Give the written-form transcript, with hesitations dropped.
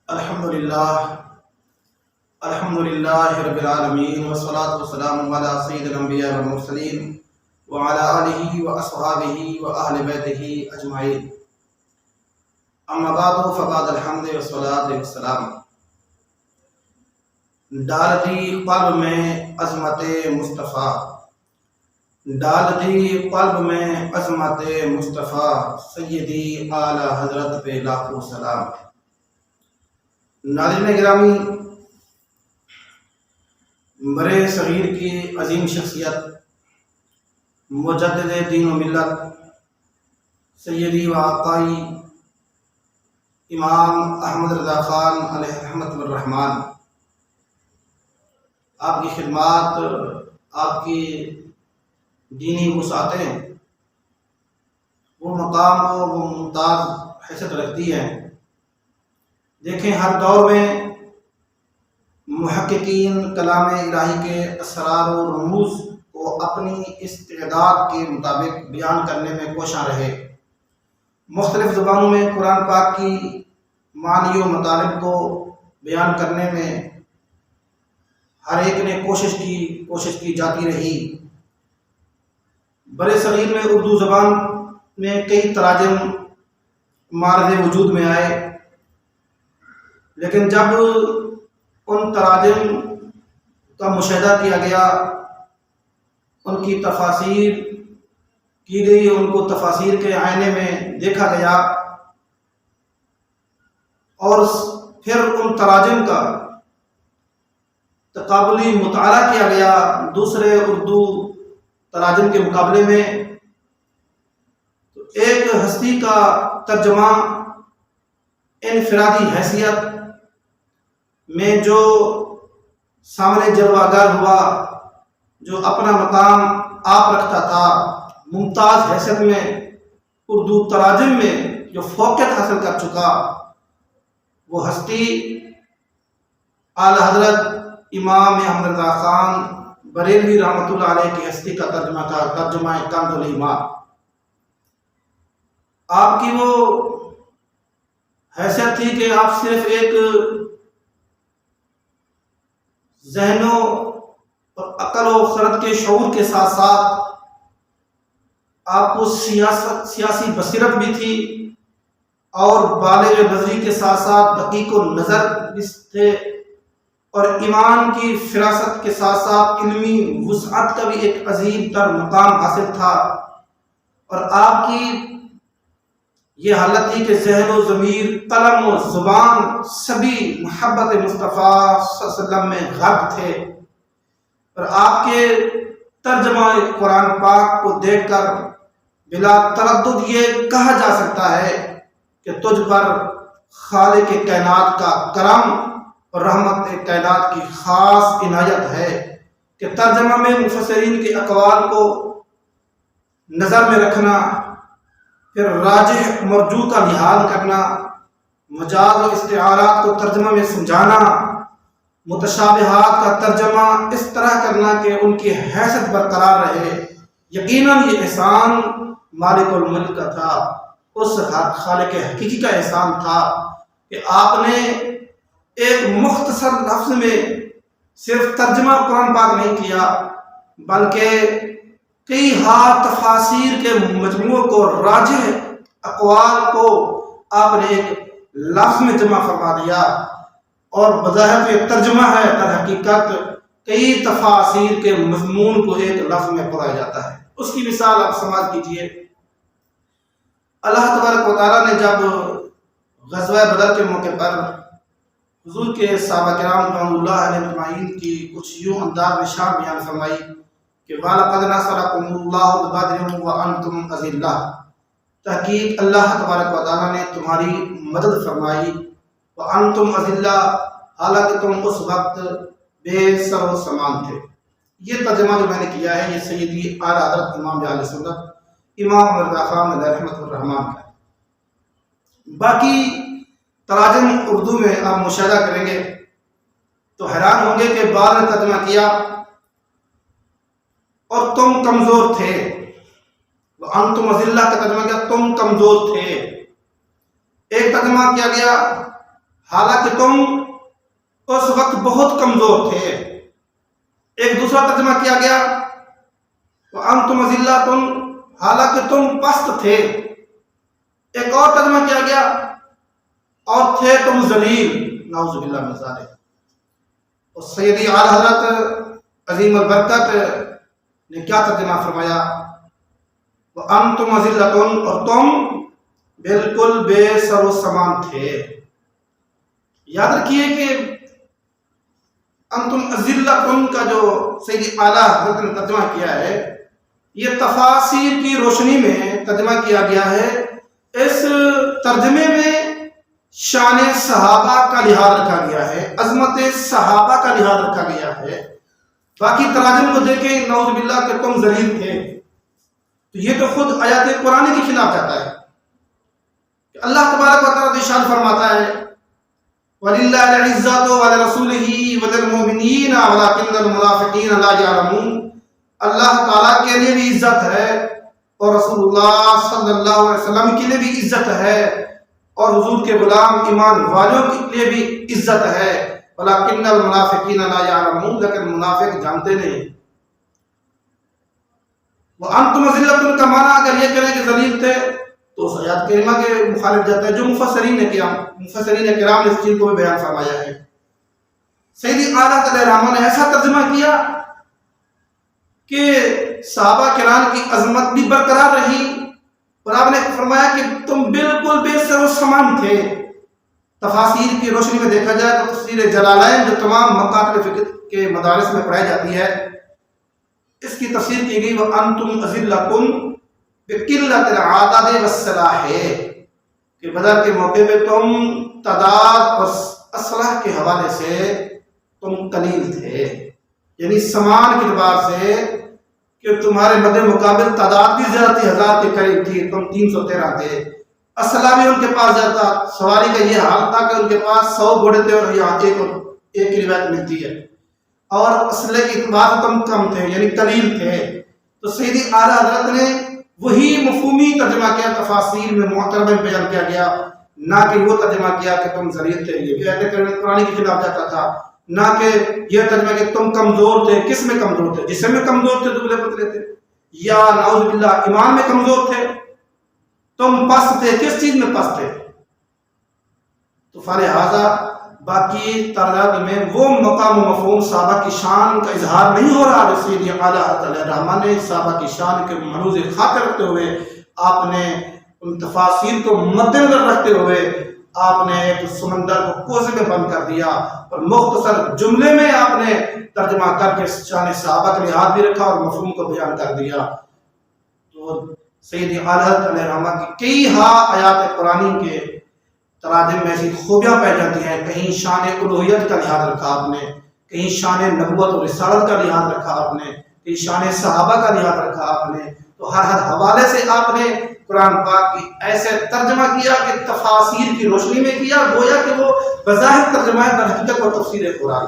الحمدللہ رب العالمین والصلاة والسلام علی سید الانبیاء والمرسلین وعلی آلہ واصحابہ واہل بیتہ اجمعین، اما بعد فبعد الحمد والصلاة والسلام۔ ڈال دی قلب میں عظمت مصطفیٰ، ڈال دی قلب میں عظمت مصطفیٰ، سیدی اعلیٰ حضرت پہ لاکھوں سلام۔ ناظرین گرامی، برے صغیر کی عظیم شخصیت مجدد دین و ملت سیدی و آقائی امام احمد رضا خان علیہ رحمت الرحمن، آپ کی خدمات، آپ کی دینی وسعتیں وہ مقام و وہ ممتاز حیثیت رکھتی ہیں۔ دیکھیں، ہر دور میں محققین کلام الہی کے اسرار و رموز کو اپنی استعداد کے مطابق بیان کرنے میں کوشاں رہے۔ مختلف زبانوں میں قرآن پاک کی معانی و مطالب کو بیان کرنے میں ہر ایک نے کوشش کی جاتی رہی۔ برے صغیر میں اردو زبان میں کئی تراجم معرض وجود میں آئے، لیکن جب ان تراجم کا مشاہدہ کیا گیا، ان کی تفاسیر کی گئی، ان کو تفاسیر کے آئینے میں دیکھا گیا اور پھر ان تراجم کا تقابلی مطالعہ کیا گیا دوسرے اردو تراجم کے مقابلے میں، تو ایک ہستی کا ترجمہ انفرادی حیثیت میں جو سامنے جلوہ گر ہوا، جو اپنا مقام آپ رکھتا تھا، ممتاز حیثیت میں اردو تراجم میں جو فوقیت حاصل کر چکا، وہ ہستی اعلیٰ حضرت امام احمد رضا خان بریلوی رحمۃ اللہ علیہ کی ہستی کا ترجمہ کنز الایمان۔ آپ کی وہ حیثیت تھی کہ آپ صرف ایک ذہن و عقل و خرد کے شعور کے ساتھ ساتھ آپ کو سیاسی بصیرت بھی تھی، اور بالغ نظری کے ساتھ ساتھ دقیق النظر بھی تھے، اور ایمان کی فراست کے ساتھ ساتھ علمی وسعت کا بھی ایک عظیم تر مقام حاصل تھا۔ اور آپ کی یہ حالت تھی کہ ذہن و ضمیر، قلم و زبان سبھی محبت مصطفیٰ صلی اللہ علیہ وسلم میں غرق تھے، اور آپ کے ترجمہ قرآن پاک کو دیکھ کر بلا تردد یہ کہا جا سکتا ہے کہ تجھ پر خالق کائنات کا کرم اور رحمت کائنات کی خاص عنایت ہے کہ ترجمہ میں مفسرین کے اقوال کو نظر میں رکھنا، پھر راجح مرجوح کا لحاظ کرنا، مجاز و استعارات کو ترجمہ میں سمجھانا، متشابہات کا ترجمہ اس طرح کرنا کہ ان کی حیثیت برقرار رہے۔ یقیناً یہ احسان مالک الملک کا تھا، اس خالق حقیقی کا احسان تھا کہ آپ نے ایک مختصر لفظ میں صرف ترجمہ قرآن پاک نہیں کیا، بلکہ کئی تفاسیر کے مجموعوں کو، راجح اقوال کو آپ نے ایک لفظ میں جمع فرما دیا، اور بظاہر یہ ترجمہ ہے، در حقیقت کئی تفاسیر کے مضمون کو ایک لفظ میں پڑھا جاتا ہے۔ اس کی مثال آپ سماعت کیجئے۔ اللہ تبارک و تعالیٰ نے جب غزوہ بدر کے موقع پر حضور کے صحابہ کرام رضوان اللہ علیہ اجمعین کی کچھ یوں انداز میں شان بیان فرمائی کہ وَلَقَدْ نَصَرَكُمُ اللَّهُ بِبَدْرٍ وَأَنْتُمْ أَذِلَّةٌ، تحقیق اللہ تبارک و تعالیٰ نے تمہاری مدد فرمائی، وَأَنْتُمْ أَذِلَّةٌ، حالانکہ تم اس وقت بے سر و سامان تھے۔ یہ ترجمہ جو میں نے کیا ہے یہ سیدی اعلیٰ حضرت امام اہل سنت امام احمد رضا خان علیہ رحمت الرحمن کا ہے۔ باقی تراجم اردو میں آپ مشاہدہ کریں گے تو حیران ہوں گے کہ بعض نے ترجمہ کیا اور تم کمزور تھے، وَأَنْتُمْ أَذِلَّةٌ کا ترجمہ کیا تم کمزور تھے۔ ایک ترجمہ کیا گیا حالانکہ تم اس وقت بہت کمزور تھے. ایک دوسرا ترجمہ کیا گیا وَأَنْتُمْ أَذِلَّةٌ حالانکہ تم پست تھے. ایک اور ترجمہ کیا گیا اور تھے تم ذلیل. نعوذ باللہ من ذالک. اور سیدی اعلیٰ حضرت عظیم البرکت نے کیا ترجمہ فرمایا وَأَنْتُمْ أَذِلَّةٌ اور تم بالکل بے سر و سامان تھے. یاد رکھیے کہ انتم اذلتن کا جو سیدی اعلیٰ حضرت نے ترجمہ کیا ہے یہ تفاسیر کی روشنی میں ترجمہ کیا گیا ہے. اس ترجمے میں شان صحابہ کا لحاظ رکھا گیا ہے, عظمت صحابہ کا لحاظ رکھا گیا ہے. باقی تراجم کو دیکھیں نعوذ باللہ کہ تم ذلیل تھے, تو یہ تو خود آیات قرآن کے خلاف جاتا ہے. اللہ تبارک و تعالیٰ ارشاد فرماتا ہے وَلِلَّهِ الْعِزَّةُ وَلِرَسُولِهِ وَلِلْمُؤْمِنِينَ وَلَكِنَّ الْمُنَافِقِينَ لَا يَعْلَمُونَ. اللہ تعالیٰ کے لیے بھی عزت ہے اور رسول اللہ صلی اللہ علیہ وسلم کے لیے بھی عزت ہے اور حضور کے غلام ایمان والوں کے لیے بھی عزت ہے. وَلَكِنَّ الْمُنَافِقِينَ لَا يَعْلَمُونَ لیکن منافق جانتے نہیں. وَأَنْتُمْ أَذِلَّةٌ کا معنی اگر یہ کریں کہ ذلیل تھے تو اس آیات کریمہ کے مخالف جاتا ہے جو مفسرین نے کرام نے اس چیز کو بھی بیان فرمایا ہے. سیدی اعلیٰ علیہ الرحمہ نے ایسا ترجمہ کیا کہ صحابہ کرام کی عظمت بھی برقرار رہی اور آپ نے فرمایا کہ تم بالکل بے سر و سامان تھے. تفاسیر کی روشنی میں دیکھا جائے تو تفسیر جلالین جو تمام مکاتب فقہ کے مدارس میں پڑھائی جاتی ہے اس کی تفسیر کی گئی وَأَنْتُمْ أَذِلَّةٌ بِقِلَّةِ الْعَدَدِ وَالسَّلَاحِ کہ بدر کے موقع پہ تم تعداد اور اسلحہ کے حوالے سے تم قلیل تھے, یعنی سامان کے اعتبار سے کہ تمہارے مد مقابل تعداد بھی زیادہ تھی, 1000 کے قریب تھی, تم 313 تھے. اسلحہ بھی ان کے پاس زیادہ تھا. سواری کا یہ حال تھا کہ ان کے پاس 100 گھوڑے تھے اور یہاں ایک کی روایت ملتی ہے اور اسلحے کے اعتبار سے تم کم تھے یعنی قلیل تھے. تو سیدی اعلیٰ حضرت نے وہی مفہومی ترجمہ کیا تفاسیر میں محترمہ میں بیان کیا گیا, نہ کہ وہ ترجمہ کیا کہ تم ذلیل تھے. یہ بھی آیت قرآن کے خلاف جاتا تھا. نہ کہ یہ ترجمہ کہ تم کمزور تھے. کس میں کمزور تھے؟ جسم میں کمزور تھے, دبلے پتلے تھے, یا نعوذ باللہ ایمان میں کمزور تھے. تم پست تھے, کس چیز میں پست تھے؟ تو فلہذا باقی تعداد میں وہ مقام و مفہوم صحابہ کی شان کا اظہار نہیں ہو رہا. سیدی اعلیٰ علیہ الرحمہ نے صحابہ کی شان کے ملحوظ خاطر رکھتے ہوئے آپ نے ان تفاسیر کو مد نظر رکھتے ہوئے آپ نے ایک سمندر کو کوزے میں بند کر دیا اور مختصر جملے میں آپ نے ترجمہ کر کے شان صحابہ کا لحاظ بھی رکھا اور مفہوم کو بیان کر دیا. تو سیدی اعلیٰ علیہ الرحمہ کی کئی آیات قرآن کے تراجم میں ایسی خوبیاں پائی جاتی ہیں. کہیں شان الوہیت کا لحاظ رکھا آپ نے, کہیں شان نبوت اور رسالت کا لحاظ رکھا آپ نے, کہیں شان صحابہ کا لحاظ رکھا آپ نے. تو ہر حوالے سے آپ نے قرآن پاک کی ایسے ترجمہ کیا کہ تفاسیر کی روشنی میں کیا, گویا کہ وہ بظاہر ترجمہ ہے در حقیقت اور تفسیر قرآن.